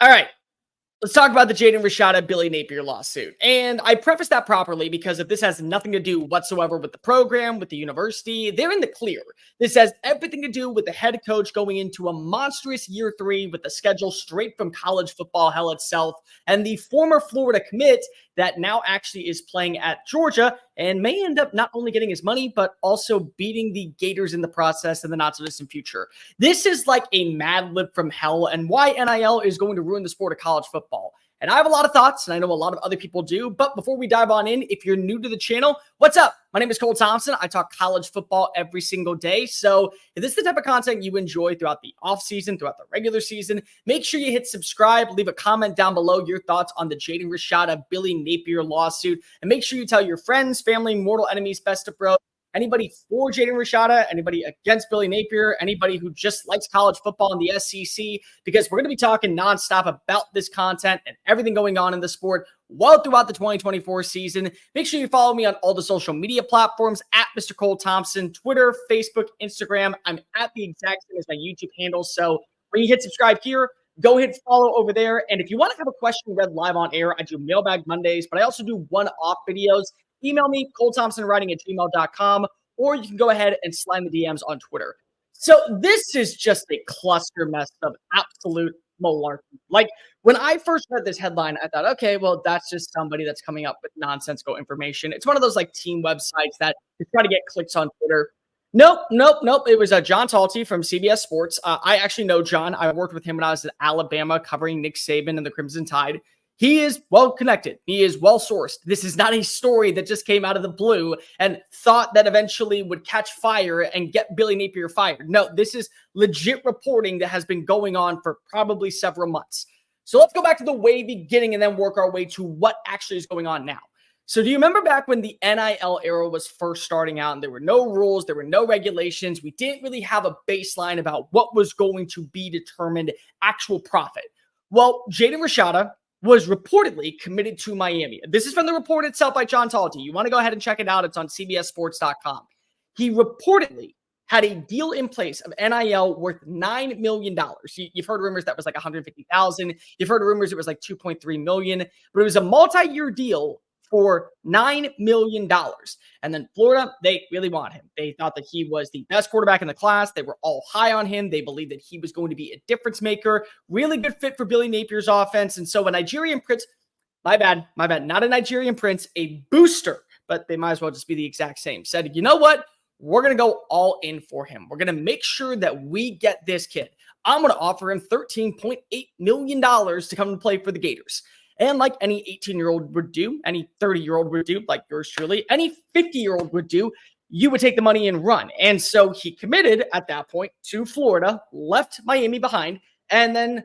All right. Let's talk about the Jaden Rashada Billy Napier lawsuit. And I preface that properly because if this has nothing to do whatsoever with the program, with the university, they're in the clear. This has everything to do with the head coach going into a monstrous year 3 with the schedule straight from college football hell itself, and the former Florida commit that now actually is playing at Georgia and may end up not only getting his money, but also beating the Gators in the process in the not so distant future. This is like a mad lib from hell, and why NIL is going to ruin the sport of college football. And I have a lot of thoughts, and I know a lot of other people do. But before we dive on in, if you're new to the channel, what's up? My name is Cole Thompson. I talk college football every single day. So if this is the type of content you enjoy throughout the offseason, throughout the regular season, make sure you hit subscribe, leave a comment down below your thoughts on the Jaden Rashada Billy Napier lawsuit, and make sure you tell your friends, family, mortal enemies, best of bro. Anybody for Jaden Rashada, anybody against Billy Napier, anybody who just likes college football in the SEC, because we're going to be talking nonstop about this content and everything going on in the sport well throughout the 2024 season. Make sure you follow me on all the social media platforms at Mr. Cole Thompson, Twitter, Facebook, Instagram. I'm at the exact same as my YouTube handle. So when you hit subscribe here, go hit follow over there. And if you want to have a question read live on air, I do Mailbag Mondays, but I also do one-off videos. Email me, colethompsonwriting@gmail.com, or you can go ahead and slide the DMs on Twitter. So this is just a cluster mess of absolute malarkey. Like, when I first read this headline, I thought, okay, well, that's just somebody that's coming up with nonsensical information. It's one of those like team websites that you try to get clicks on Twitter. Nope. It was John Talty from CBS Sports. I actually know John. I worked with him when I was at Alabama covering Nick Saban and the Crimson Tide. He is well connected. He is well sourced. This is not a story that just came out of the blue and thought that eventually would catch fire and get Billy Napier fired. No, this is legit reporting that has been going on for probably several months. So let's go back to the way beginning and then work our way to what actually is going on now. So do you remember back when the NIL era was first starting out and there were no rules, there were no regulations, we didn't really have a baseline about what was going to be determined actual profit? Well, Jaden Rashada was reportedly committed to Miami. This is from the report itself by John Talty. You want to go ahead and check it out. It's on cbssports.com. He reportedly had a deal in place of NIL worth $9 million. You've heard rumors that was like $150,000. You've heard rumors it was like $2.3 million, but it was a multi-year deal for $9 million. And then Florida, they really want him. They thought that he was the best quarterback in the class. They were all high on him. They believed that he was going to be a difference maker, really good fit for Billy Napier's offense. And so a Nigerian prince, my bad, not a Nigerian prince, a booster, but they might as well just be the exact same, said, you know what? We're going to go all in for him. We're going to make sure that we get this kid. I'm going to offer him $13.8 million to come and play for the Gators. And like any 18-year-old would do, any 30-year-old would do, like yours truly, any 50-year-old would do, you would take the money and run. And so he committed at that point to Florida, left Miami behind, and then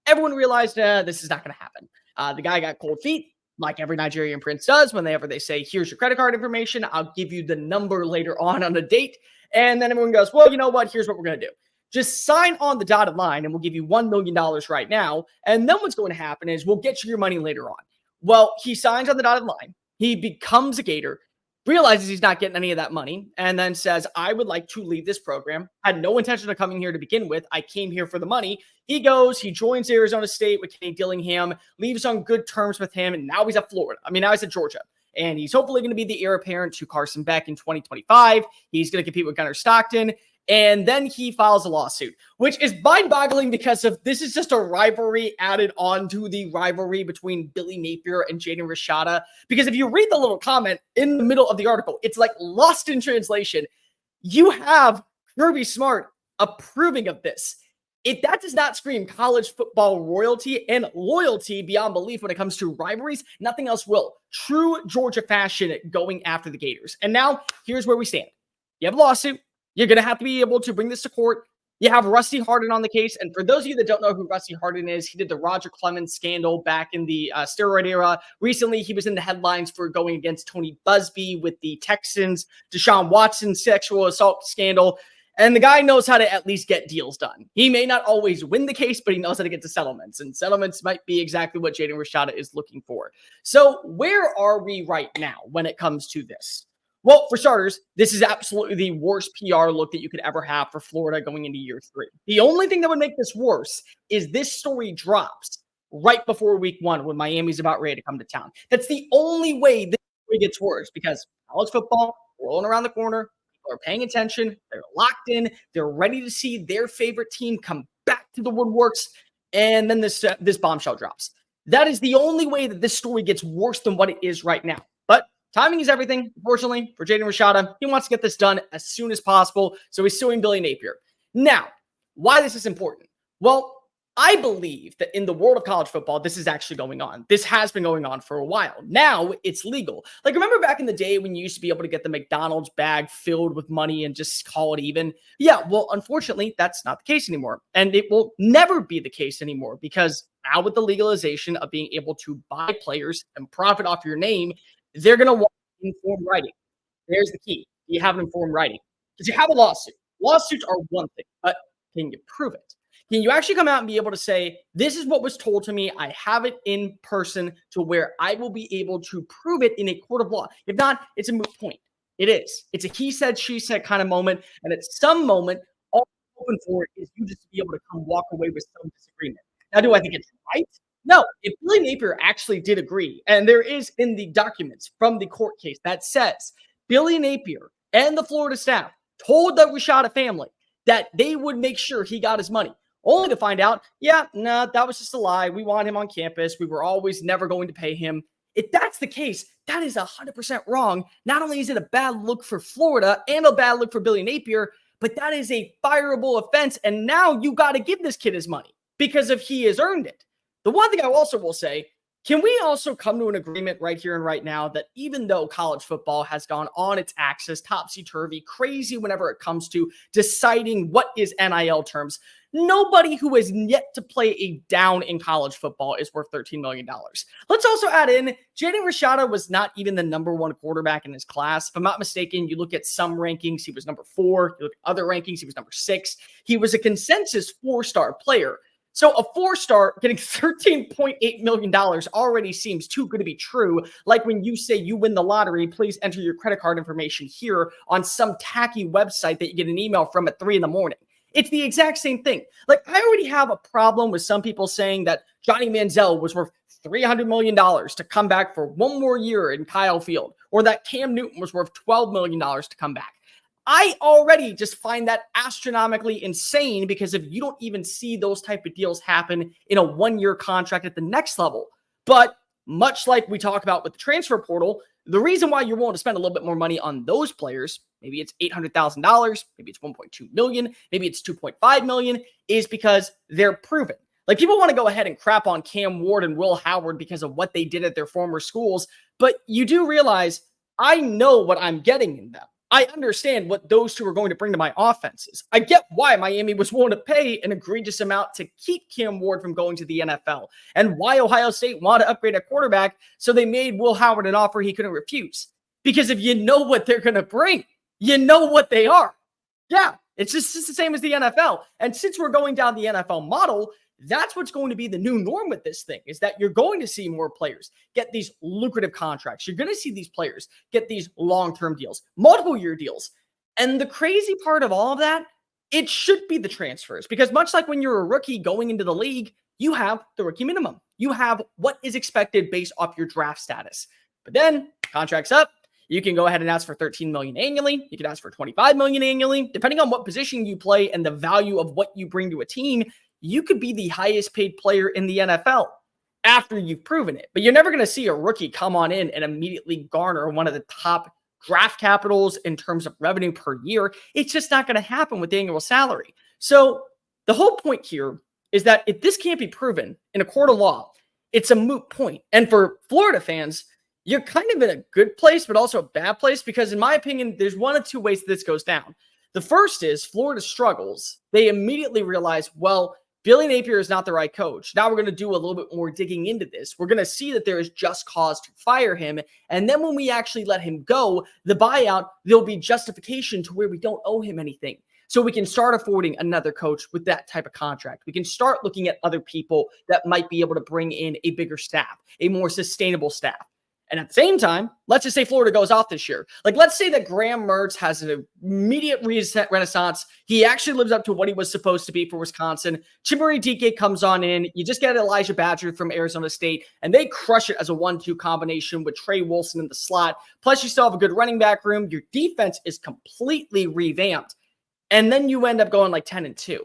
everyone realized this is not going to happen. The guy got cold feet, like every Nigerian prince does whenever they say, here's your credit card information. I'll give you the number later on a date. And then everyone goes, well, you know what? Here's what we're going to do. Just sign on the dotted line and we'll give you $1 million right now. And then what's going to happen is we'll get you your money later on. Well, he signs on the dotted line. He becomes a Gator, realizes he's not getting any of that money, and then says, I would like to leave this program. Had no intention of coming here to begin with. I came here for the money. He goes, he joins Arizona State with Kenny Dillingham, leaves on good terms with him, and now he's at Florida. Now he's at Georgia. And he's hopefully going to be the heir apparent to Carson Beck in 2025. He's going to compete with Gunnar Stockton. And then he files a lawsuit, which is mind-boggling because of this is just a rivalry added on to the rivalry between Billy Napier and Jaden Rashada. Because if you read the little comment in the middle of the article, it's like lost in translation. You have Kirby Smart approving of this. If that does not scream college football royalty and loyalty beyond belief when it comes to rivalries, nothing else will. True Georgia fashion going after the Gators. And now here's where we stand. You have a lawsuit. You're going to have to be able to bring this to court. You have Rusty Hardin on the case. And for those of you that don't know who Rusty Hardin is, he did the Roger Clemens scandal back in the steroid era. Recently, he was in the headlines for going against Tony Busby with the Texans, Deshaun Watson sexual assault scandal. And the guy knows how to at least get deals done. He may not always win the case, but he knows how to get to settlements. And settlements might be exactly what Jaden Rashada is looking for. So where are we right now when it comes to this? Well, for starters, this is absolutely the worst PR look that you could ever have for Florida going into year 3. The only thing that would make this worse is this story drops right before week 1 when Miami's about ready to come to town. That's the only way this story gets worse because college football rolling around the corner, people are paying attention, they're locked in, they're ready to see their favorite team come back to the woodworks, and then this bombshell drops. That is the only way that this story gets worse than what it is right now. But timing is everything, unfortunately, for Jaden Rashada. He wants to get this done as soon as possible, so he's suing Billy Napier. Now, why this is important? Well, I believe that in the world of college football, this is actually going on. This has been going on for a while. Now it's legal. Like, remember back in the day when you used to be able to get the McDonald's bag filled with money and just call it even? Yeah, well, unfortunately, that's not the case anymore. And it will never be the case anymore because now with the legalization of being able to buy players and profit off your name, they're going to want informed writing. There's the key. You have an informed writing because you have a lawsuit. Lawsuits are one thing, but can you prove it? Can you actually come out and be able to say, this is what was told to me. I have it in person to where I will be able to prove it in a court of law. If not, it's a moot point. It is. It's a he said, she said kind of moment. And at some moment, all I'm hoping for is you just to be able to come walk away with some disagreement. Now, do I think it's right? No. If Billy Napier actually did agree, and there is in the documents from the court case that says Billy Napier and the Florida staff told the Rashada family that they would make sure he got his money. Only to find out, that was just a lie. We want him on campus. We were always never going to pay him. If that's the case, that is 100% wrong. Not only is it a bad look for Florida and a bad look for Billy Napier, but that is a fireable offense. And now you got to give this kid his money because if he has earned it. The one thing I also will say, can we also come to an agreement right here and right now that even though college football has gone on its axis, topsy-turvy, crazy whenever it comes to deciding what is NIL terms, nobody who has yet to play a down in college football is worth $13 million. Let's also add in, Jaden Rashada was not even the number 1 quarterback in his class. If I'm not mistaken, you look at some rankings, he was number 4. You look at other rankings, he was number 6. He was a consensus 4-star player. So a 4-star getting $13.8 million already seems too good to be true. Like when you say you win the lottery, please enter your credit card information here on some tacky website that you get an email from at 3 a.m. It's the exact same thing. Like, I already have a problem with some people saying that Johnny Manziel was worth $300 million to come back for one more year in Kyle Field, or that Cam Newton was worth $12 million to come back. I already just find that astronomically insane because if you don't even see those type of deals happen in a 1-year contract at the next level. But much like we talk about with the transfer portal, the reason why you're willing to spend a little bit more money on those players, maybe it's $800,000, maybe it's $1.2 million, maybe it's $2.5 million, is because they're proven. Like, people want to go ahead and crap on Cam Ward and Will Howard because of what they did at their former schools, but you do realize I know what I'm getting in them. I understand what those two are going to bring to my offenses. I get why Miami was willing to pay an egregious amount to keep Cam Ward from going to the NFL and why Ohio State wanted to upgrade a quarterback, so they made Will Howard an offer he couldn't refuse. Because if you know what they're going to bring, you know what they are. Yeah, it's just the same as the NFL. And since we're going down the NFL model, that's what's going to be the new norm with this thing, is that you're going to see more players get these lucrative contracts. You're going to see these players get these long-term deals, multiple year deals. And the crazy part of all of that, it should be the transfers, because much like when you're a rookie going into the league, you have the rookie minimum. You have what is expected based off your draft status. But then contract's up. You can go ahead and ask for $13 million annually. You can ask for $25 million annually. Depending on what position you play and the value of what you bring to a team, you could be the highest paid player in the NFL after you've proven it. But you're never going to see a rookie come on in and immediately garner one of the top draft capitals in terms of revenue per year. It's just not going to happen with the annual salary. So the whole point here is that if this can't be proven in a court of law, it's a moot point. And for Florida fans, you're kind of in a good place, but also a bad place, because in my opinion, there's one of two ways this goes down. The first is Florida struggles. They immediately realize, well, Billy Napier is not the right coach. Now we're going to do a little bit more digging into this. We're going to see that there is just cause to fire him. And then when we actually let him go, the buyout, there'll be justification to where we don't owe him anything. So we can start affording another coach with that type of contract. We can start looking at other people that might be able to bring in a bigger staff, a more sustainable staff. And at the same time, let's just say Florida goes off this year. Like, let's say that Graham Mertz has an immediate renaissance. He actually lives up to what he was supposed to be for Wisconsin. Chimere Dike comes on in. You just get Elijah Badger from Arizona State, and they crush it as a 1-2 combination with Trey Wilson in the slot. Plus, you still have a good running back room. Your defense is completely revamped. And then you end up going like 10-2.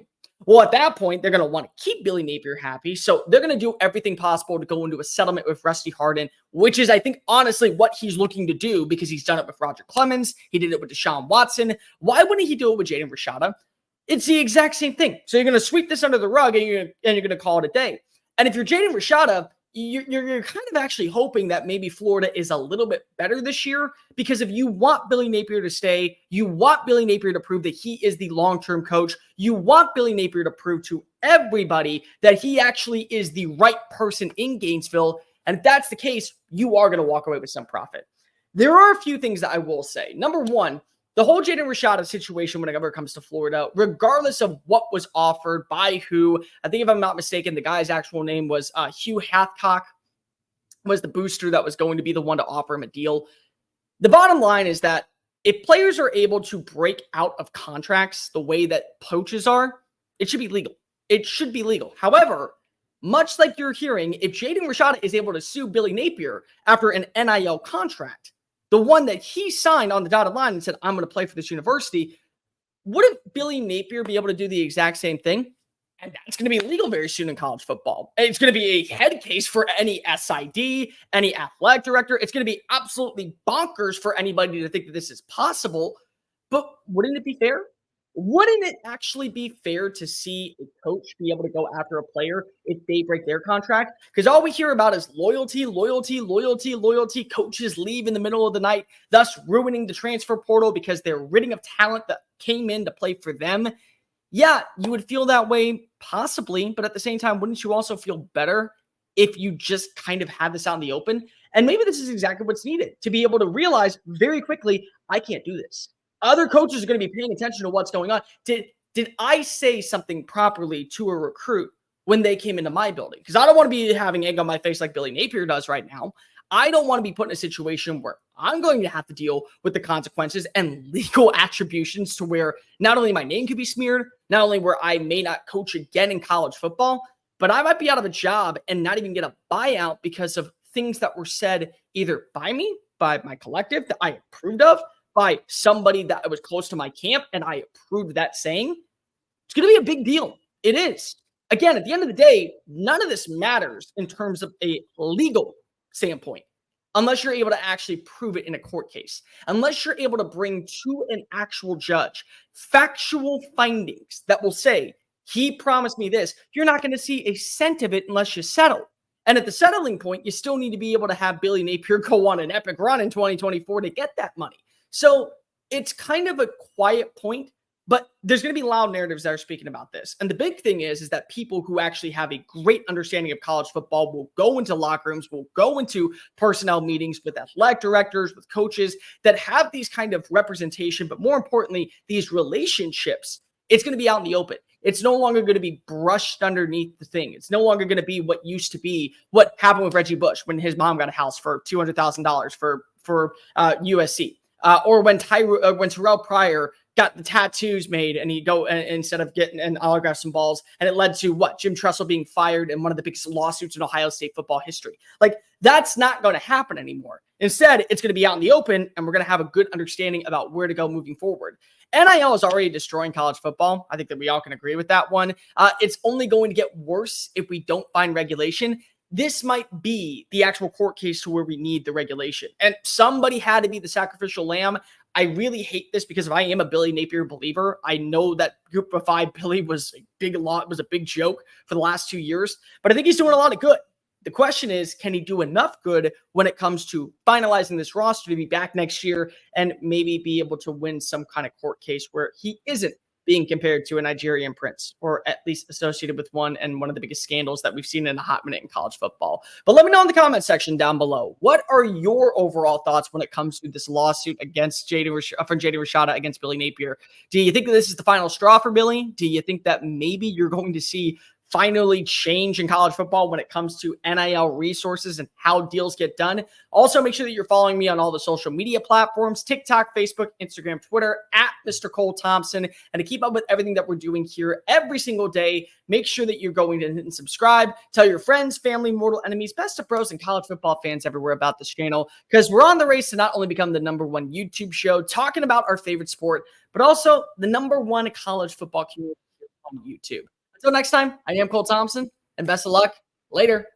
Well, at that point, they're going to want to keep Billy Napier happy. So they're going to do everything possible to go into a settlement with Rusty Hardin, which is, I think, honestly, what he's looking to do because he's done it with Roger Clemens. He did it with Deshaun Watson. Why wouldn't he do it with Jaden Rashada? It's the exact same thing. So you're going to sweep this under the rug and you're going to call it a day. And if you're Jaden Rashada, you're kind of actually hoping that maybe Florida is a little bit better this year, because if you want Billy Napier to stay, you want Billy Napier to prove that he is the long-term coach. You want Billy Napier to prove to everybody that he actually is the right person in Gainesville. And if that's the case, you are going to walk away with some profit. There are a few things that I will say. Number one, the whole Jaden Rashada situation whenever it comes to Florida, regardless of what was offered by who, I think if I'm not mistaken, the guy's actual name was Hugh Hathcock, was the booster that was going to be the one to offer him a deal. The bottom line is that if players are able to break out of contracts the way that coaches are, it should be legal. It should be legal. However, much like you're hearing, if Jaden Rashada is able to sue Billy Napier after an NIL contract, the one that he signed on the dotted line and said, I'm going to play for this university, wouldn't Billy Napier be able to do the exact same thing? And that's going to be legal very soon in college football. It's going to be a head case for any SID, any athletic director. It's going to be absolutely bonkers for anybody to think that this is possible. But wouldn't it be fair? Wouldn't it actually be fair to see a coach be able to go after a player if they break their contract? Because all we hear about is loyalty, loyalty, loyalty, loyalty. Coaches leave in the middle of the night, thus ruining the transfer portal because they're ridding of talent that came in to play for them. Yeah, you would feel that way possibly, but at the same time, wouldn't you also feel better if you just kind of had this out in the open? And maybe this is exactly what's needed, to be able to realize very quickly, I can't do this. Other coaches are going to be paying attention to what's going on. Did I say something properly to a recruit when they came into my building? Because I don't want to be having egg on my face like Billy Napier does right now. I don't want to be put in a situation where I'm going to have to deal with the consequences and legal attributions to where not only my name could be smeared, not only where I may not coach again in college football, but I might be out of a job and not even get a buyout because of things that were said either by me, by my collective that I approved of, by somebody that was close to my camp and I approved that saying. It's going to be a big deal. It is. Again, at the end of the day, none of this matters in terms of a legal standpoint, unless you're able to actually prove it in a court case, unless you're able to bring to an actual judge factual findings that will say, he promised me this. You're not going to see a cent of it unless you settle. And at the settling point, you still need to be able to have Billy Napier go on an epic run in 2024 to get that money. So it's kind of a quiet point, but there's going to be loud narratives that are speaking about this. And the big thing is that people who actually have a great understanding of college football will go into locker rooms, will go into personnel meetings with athletic directors, with coaches that have these kind of representation, but more importantly, these relationships. It's going to be out in the open. It's no longer going to be brushed underneath the thing. It's no longer going to be what used to be what happened with Reggie Bush when his mom got a house for $200,000 for USC. Or when Terrell Pryor got the tattoos made and he go instead of getting and autograph some balls, and it led to what? Jim Tressel being fired in one of the biggest lawsuits in Ohio State football history. Like, that's not going to happen anymore. Instead, it's going to be out in the open, and we're going to have a good understanding about where to go moving forward. NIL is already destroying college football. I think that we all can agree with that one. It's only going to get worse if we don't find regulation. This might be the actual court case to where we need the regulation. And somebody had to be the sacrificial lamb. I really hate this because if I am a Billy Napier believer, I know that Group of Five Billy was a big joke for the last 2 years, but I think he's doing a lot of good. The question is, can he do enough good when it comes to finalizing this roster to be back next year and maybe be able to win some kind of court case where he isn't being compared to a Nigerian prince, or at least associated with one and one of the biggest scandals that we've seen in a hot minute in college football. But let me know in the comment section down below. What are your overall thoughts when it comes to this lawsuit against Jaden Rashada against Billy Napier? Do you think that this is the final straw for Billy? Do you think that maybe you're going to see finally change in college football when it comes to NIL resources and how deals get done. Also, make sure that you're following me on all the social media platforms, TikTok, Facebook, Instagram, Twitter, at Mr. Cole Thompson. And to keep up with everything that we're doing here every single day, make sure that you're going to hit and subscribe. Tell your friends, family, mortal enemies, best of pros, and college football fans everywhere about this channel, because we're on the race to not only become the #1 YouTube show talking about our favorite sport, but also the #1 college football community on YouTube. Until next time, I am Cole Thompson, and best of luck. Later.